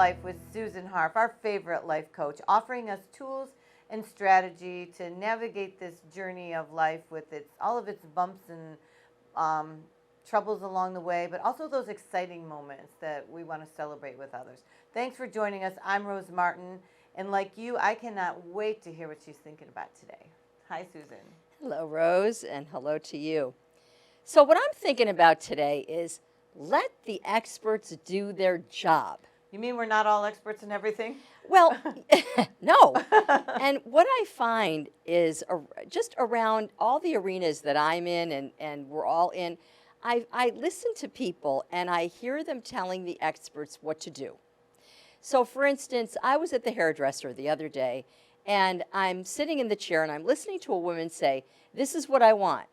Life with Susan Harf, our favorite life coach, offering us tools and strategy to navigate this journey of life with all of its bumps and troubles along the way, but also those exciting moments that we want to celebrate with others. Thanks for joining us. I'm Rose Martin, and like you, I cannot wait to hear what she's thinking about today. Hi, Susan. Hello, Rose, and hello to you. So what I'm thinking about today is let the experts do their job. You mean we're not all experts in everything? Well, no. And what I find is just around all the arenas that I'm in and we're all in, I listen to people and I hear them telling the experts what to do. So for instance, I was at the hairdresser the other day and I'm sitting in the chair and I'm listening to a woman say, this is what I want.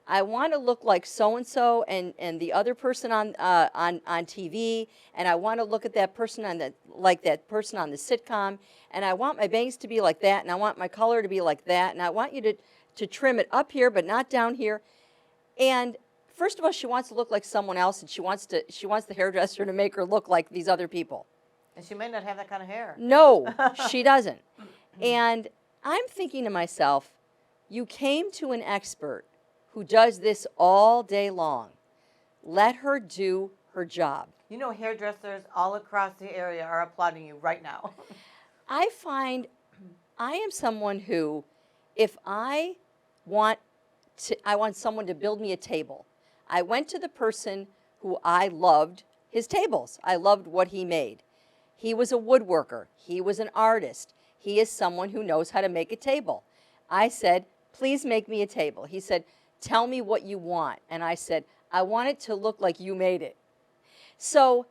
I want to look like so-and-so and the other person on TV, and I want to look at that person like that person on the sitcom, and I want my bangs to be like that, and I want my color to be like that, and I want you to trim it up here but not down here. And first of all, she wants to look like someone else, and she wants the hairdresser to make her look like these other people. And she might not have that kind of hair. No, she doesn't. And I'm thinking to myself, you came to an expert who does this all day long. Let her do her job. You know, hairdressers all across the area are applauding you right now. I find I am someone who, if I want someone to build me a table, I went to the person who I loved his tables. I loved what he made. He was a woodworker. He was an artist. He is someone who knows how to make a table. I said, please make me a table. He said, tell me what you want. And I said, I want it to look like you made it. So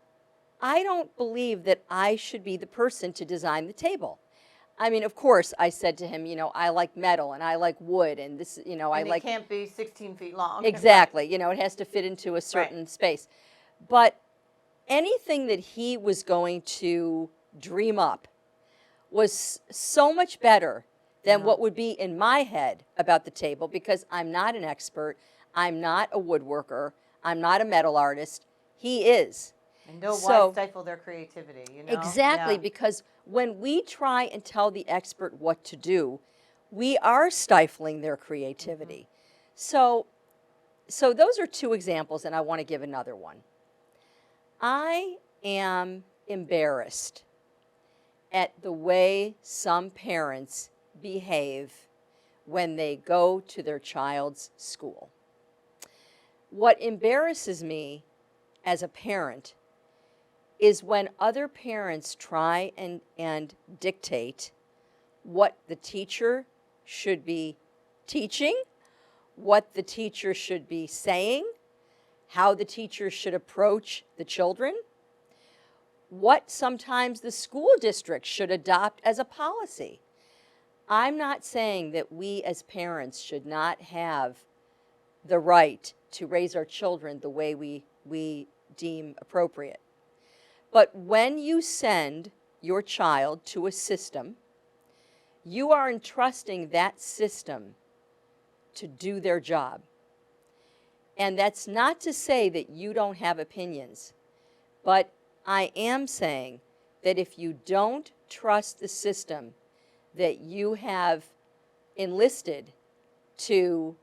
I don't believe that I should be the person to design the table. I mean, of course, I said to him, I like metal and I like wood and this, I like. It can't be 16 feet long. Exactly. It has to fit into a certain space. But anything that he was going to dream up was so much better than what would be in my head about the table, because I'm not an expert, I'm not a woodworker, I'm not a metal artist. He is. And why stifle their creativity, Exactly, because when we try and tell the expert what to do, we are stifling their creativity. So those are two examples, and I want to give another one. I am embarrassed at the way some parents behave when they go to their child's school. What embarrasses me as a parent is when other parents try and dictate what the teacher should be teaching, what the teacher should be saying, how the teacher should approach the children, what sometimes the school district should adopt as a policy. I'm not saying that we as parents should not have the right to raise our children the way we deem appropriate. But when you send your child to a system, you are entrusting that system to do their job. And that's not to say that you don't have opinions, but I am saying that if you don't trust the system that you have enlisted to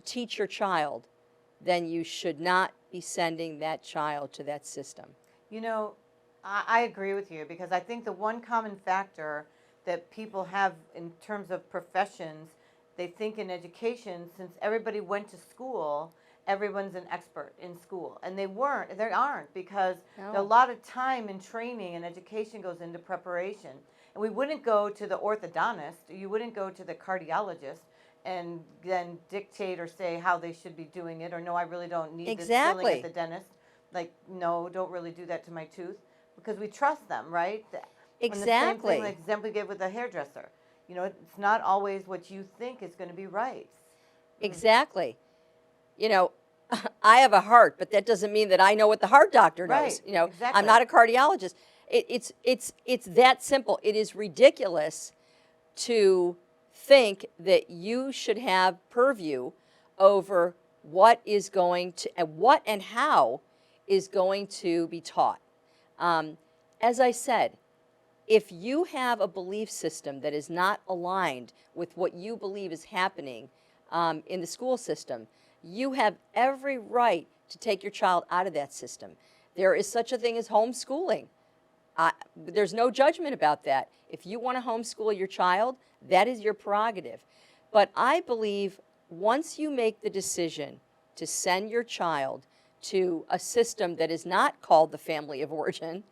teach your child, then you should not be sending that child to that system. I agree with you, because I think the one common factor that people have in terms of professions, they think in education, since everybody went to school, everyone's an expert in school. And they aren't, because a lot of time and training and education goes into preparation. And we wouldn't go to the orthodontist, you wouldn't go to the cardiologist and then dictate or say how they should be doing it, or no, I really don't need this filling at the dentist. Like, no, don't really do that to my tooth, because we trust them, right? Exactly. And the same thing, like example you gave with the hairdresser. It's not always what you think is going to be right. Exactly. I have a heart, but that doesn't mean that I know what the heart doctor knows. Right. Exactly. I'm not a cardiologist. It's that simple. It is ridiculous to think that you should have purview over what is going to, and what and how is going to be taught. as I said, if you have a belief system that is not aligned with what you believe is happening in the school system, you have every right to take your child out of that system. There is such a thing as homeschooling. There's no judgment about that. If you want to homeschool your child, that is your prerogative. But I believe once you make the decision to send your child to a system that is not called the family of origin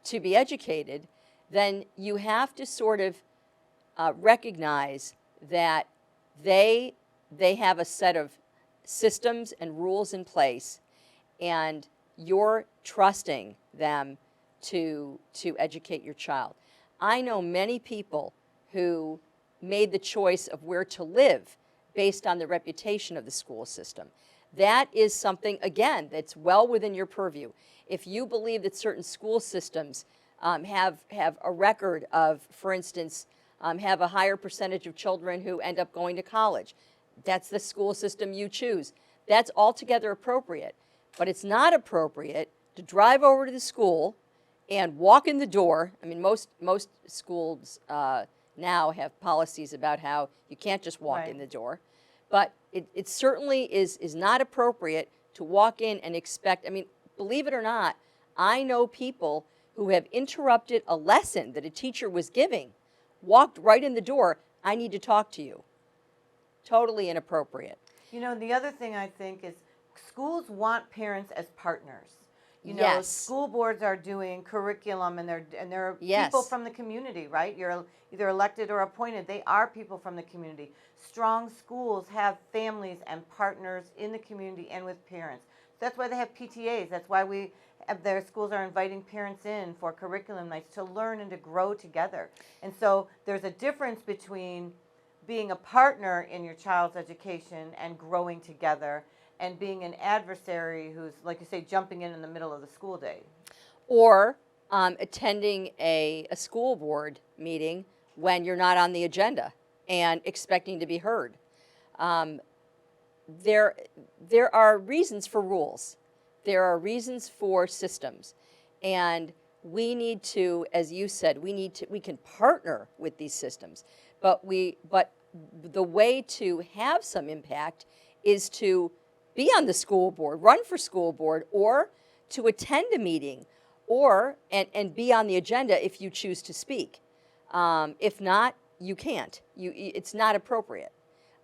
to be educated, then you have to sort of recognize that they have a set of systems and rules in place, and you're trusting them to educate your child. I know many people who made the choice of where to live based on the reputation of the school system. That is something, again, that's well within your purview. If you believe that certain school systems have a record of, for instance, have a higher percentage of children who end up going to college, that's the school system you choose. That's altogether appropriate. But it's not appropriate to drive over to the school and walk in the door. I mean, most schools now have policies about how you can't just walk in the door. But it certainly is not appropriate to walk in and expect, I mean, believe it or not, I know people who have interrupted a lesson that a teacher was giving, walked right in the door, I need to talk to you. Totally inappropriate. You know, the other thing I think is schools want parents as partners. You know, Yes. school boards are doing curriculum, and they're Yes. people from the community, right? You're either elected or appointed. They are people from the community. Strong schools have families and partners in the community and with parents. That's why they have PTAs. That's why their schools are inviting parents in for curriculum nights to learn and to grow together. And so there's a difference between being a partner in your child's education and growing together, and being an adversary who's, like you say, jumping in the middle of the school day. Or Attending a school board meeting when you're not on the agenda and expecting to be heard. There are reasons for rules. There are reasons for systems. And we need to, as you said, we can partner with these systems. But the way to have some impact is to be on the school board, run for school board, or to attend a meeting, or and be on the agenda if you choose to speak. If not, you can't. It's not appropriate.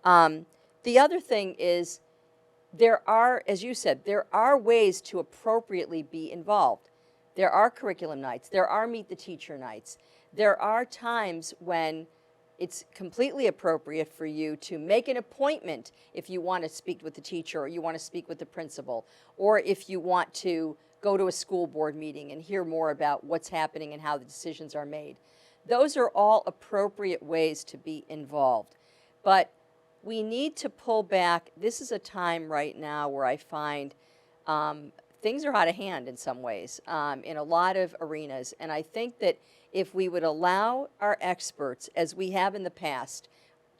The other thing is, there are, as you said, there are ways to appropriately be involved. There are curriculum nights. There are meet the teacher nights. There are times when it's completely appropriate for you to make an appointment if you want to speak with the teacher, or you want to speak with the principal, or if you want to go to a school board meeting and hear more about what's happening and how the decisions are made. Those are all appropriate ways to be involved. But we need to pull back. This is a time right now where I find things are out of hand in some ways, in a lot of arenas. And I think that if we would allow our experts, as we have in the past,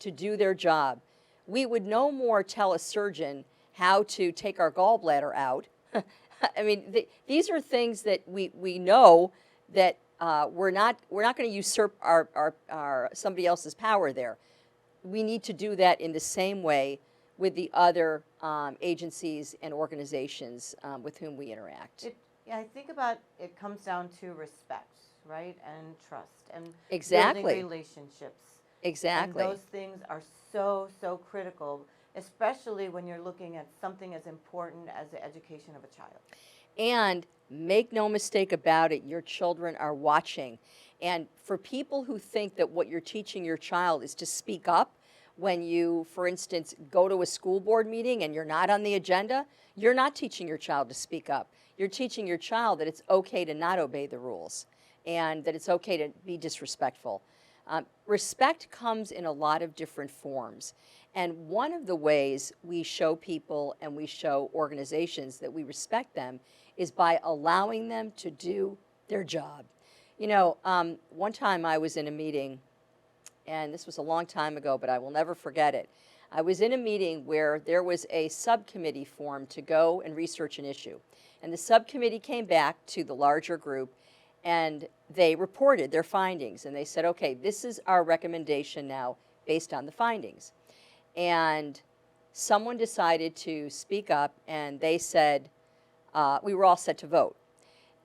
to do their job, we would no more tell a surgeon how to take our gallbladder out. I mean, these are things that we know that we're not going to usurp our somebody else's power there. We need to do that in the same way with the other agencies and organizations with whom we interact. I think about it comes down to respect, right, and trust, and Exactly. building relationships. Exactly. And those things are so critical, especially when you're looking at something as important as the education of a child. And make no mistake about it, your children are watching. And for people who think that what you're teaching your child is to speak up, when you, for instance, go to a school board meeting and you're not on the agenda, you're not teaching your child to speak up. You're teaching your child that it's okay to not obey the rules, and that it's okay to be disrespectful. Respect comes in a lot of different forms. And one of the ways we show people and we show organizations that we respect them is by allowing them to do their job. You know, one time I was in a meeting, and this was a long time ago, but I will never forget it. I was in a meeting where there was a subcommittee formed to go and research an issue. And the subcommittee came back to the larger group, And they reported their findings, and they said, okay, this is our recommendation now based on the findings. And someone decided to speak up, and they said, we were all set to vote.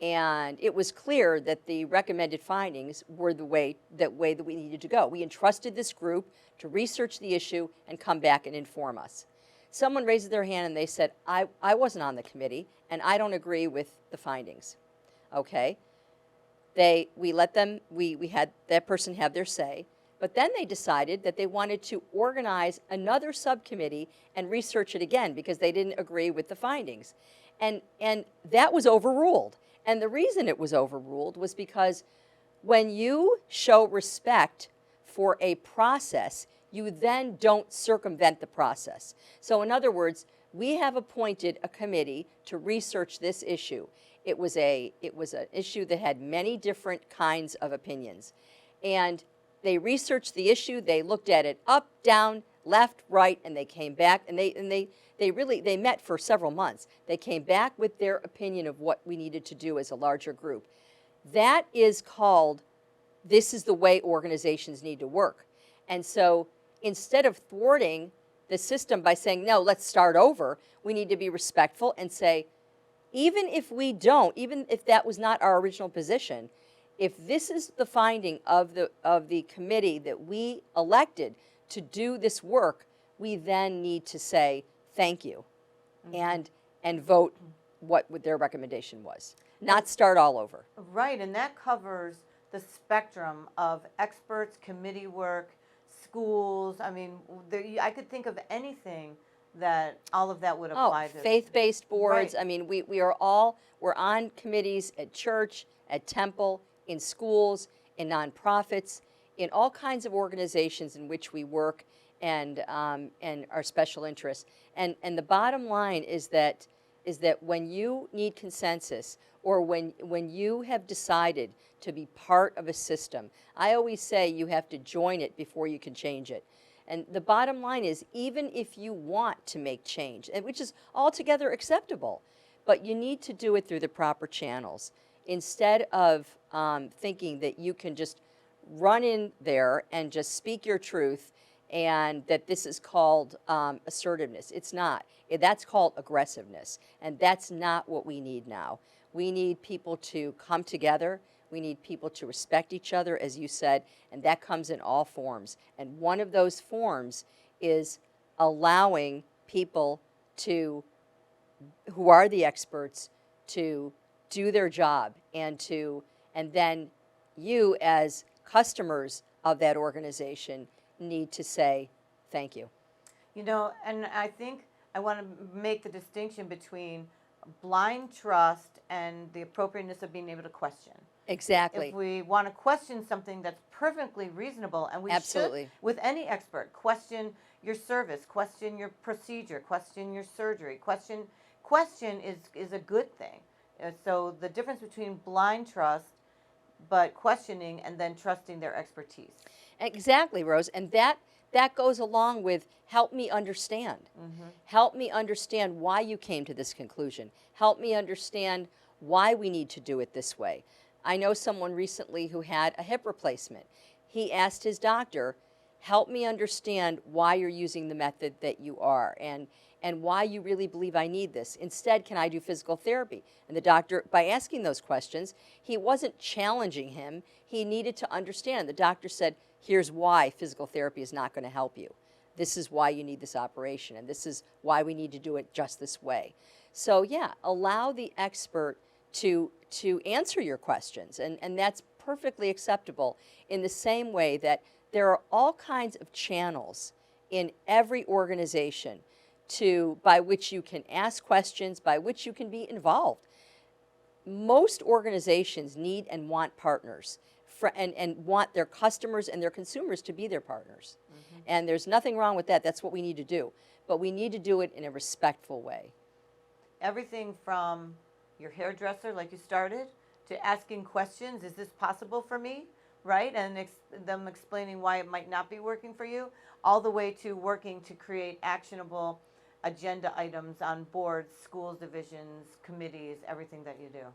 And it was clear that the recommended findings were the way that we needed to go. We entrusted this group to research the issue and come back and inform us. Someone raised their hand and they said, I wasn't on the committee and I don't agree with the findings. Okay. We had that person have their say, but then they decided that they wanted to organize another subcommittee and research it again because they didn't agree with the findings. And that was overruled. And the reason it was overruled was because when you show respect for a process, you then don't circumvent the process. So in other words, we have appointed a committee to research this issue. It was an issue that had many different kinds of opinions. And they researched the issue, they looked at it up, down, left, right, and they came back, and they met for several months. They came back with their opinion of what we needed to do as a larger group. That is called, this is the way organizations need to work. And so instead of thwarting the system by saying, no, let's start over, we need to be respectful and say, even if that was not our original position, if this is the finding of the committee that we elected to do this work, we then need to say thank you, and vote what their recommendation was, not start all over. Right, and that covers the spectrum of experts, committee work, schools. I mean, I could think of anything that all of that would apply to. Faith-based boards. Right. I mean, we're on committees at church, at temple, in schools, in nonprofits, in all kinds of organizations in which we work and our special interests. And the bottom line is that when you need consensus, or when you have decided to be part of a system, I always say you have to join it before you can change it. And the bottom line is, even if you want to make change, which is altogether acceptable, but you need to do it through the proper channels, instead of thinking that you can just run in there and just speak your truth, and that this is called assertiveness. It's not. That's called aggressiveness, and that's not what we need now. We need people to come together. We need people to respect each other, as you said, and that comes in all forms. And one of those forms is allowing people who are the experts to do their job, and then you as customers of that organization need to say thank you. You know, and I think I want to make the distinction between blind trust and the appropriateness of being able to question. Exactly. If we want to question something that's perfectly reasonable, and we Absolutely. should, with any expert, question your service, question your procedure, question your surgery, question is a good thing. So the difference between blind trust but questioning and then trusting their expertise. Exactly, Rose. And that goes along with help me understand. Mm-hmm. Help me understand why you came to this conclusion. Help me understand why we need to do it this way. I know someone recently who had a hip replacement. He asked his doctor, help me understand why you're using the method that you are, and why you really believe I need this. Instead, can I do physical therapy? And the doctor, by asking those questions, he wasn't challenging him. He needed to understand. The doctor said, here's why physical therapy is not going to help you. This is why you need this operation, and this is why we need to do it just this way. So yeah, allow the expert to answer your questions, and that's perfectly acceptable, in the same way that there are all kinds of channels in every organization by which you can ask questions, by which you can be involved. Most organizations need and want partners, and want their customers and their consumers to be their partners. Mm-hmm. And there's nothing wrong with that. That's what we need to do. But we need to do it in a respectful way. Everything from your hairdresser, like you started, to asking questions, is this possible for me? Right? And them explaining why it might not be working for you, all the way to working to create actionable agenda items on boards, schools, divisions, committees, everything that you do.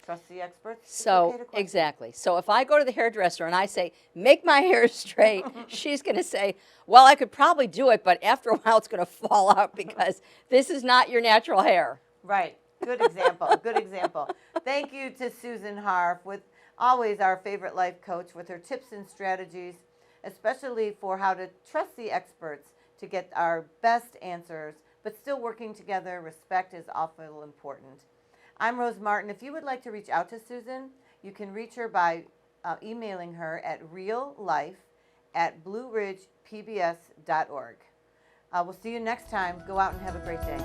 Trust the experts. It's So, okay to question. exactly. So if I go to the hairdresser and I say, make my hair straight, she's going to say, well, I could probably do it, but after a while it's going to fall out because this is not your natural hair. Right. Good example. Good example. Thank you to Susan Harf, with always our favorite life coach, with her tips and strategies, especially for how to trust the experts to get our best answers, but still working together. Respect is awful important. I'm Rose Martin. If you would like to reach out to Susan, you can reach her by emailing her at reallife@blueridgepbs.org. We'll see you next time. Go out and have a great day.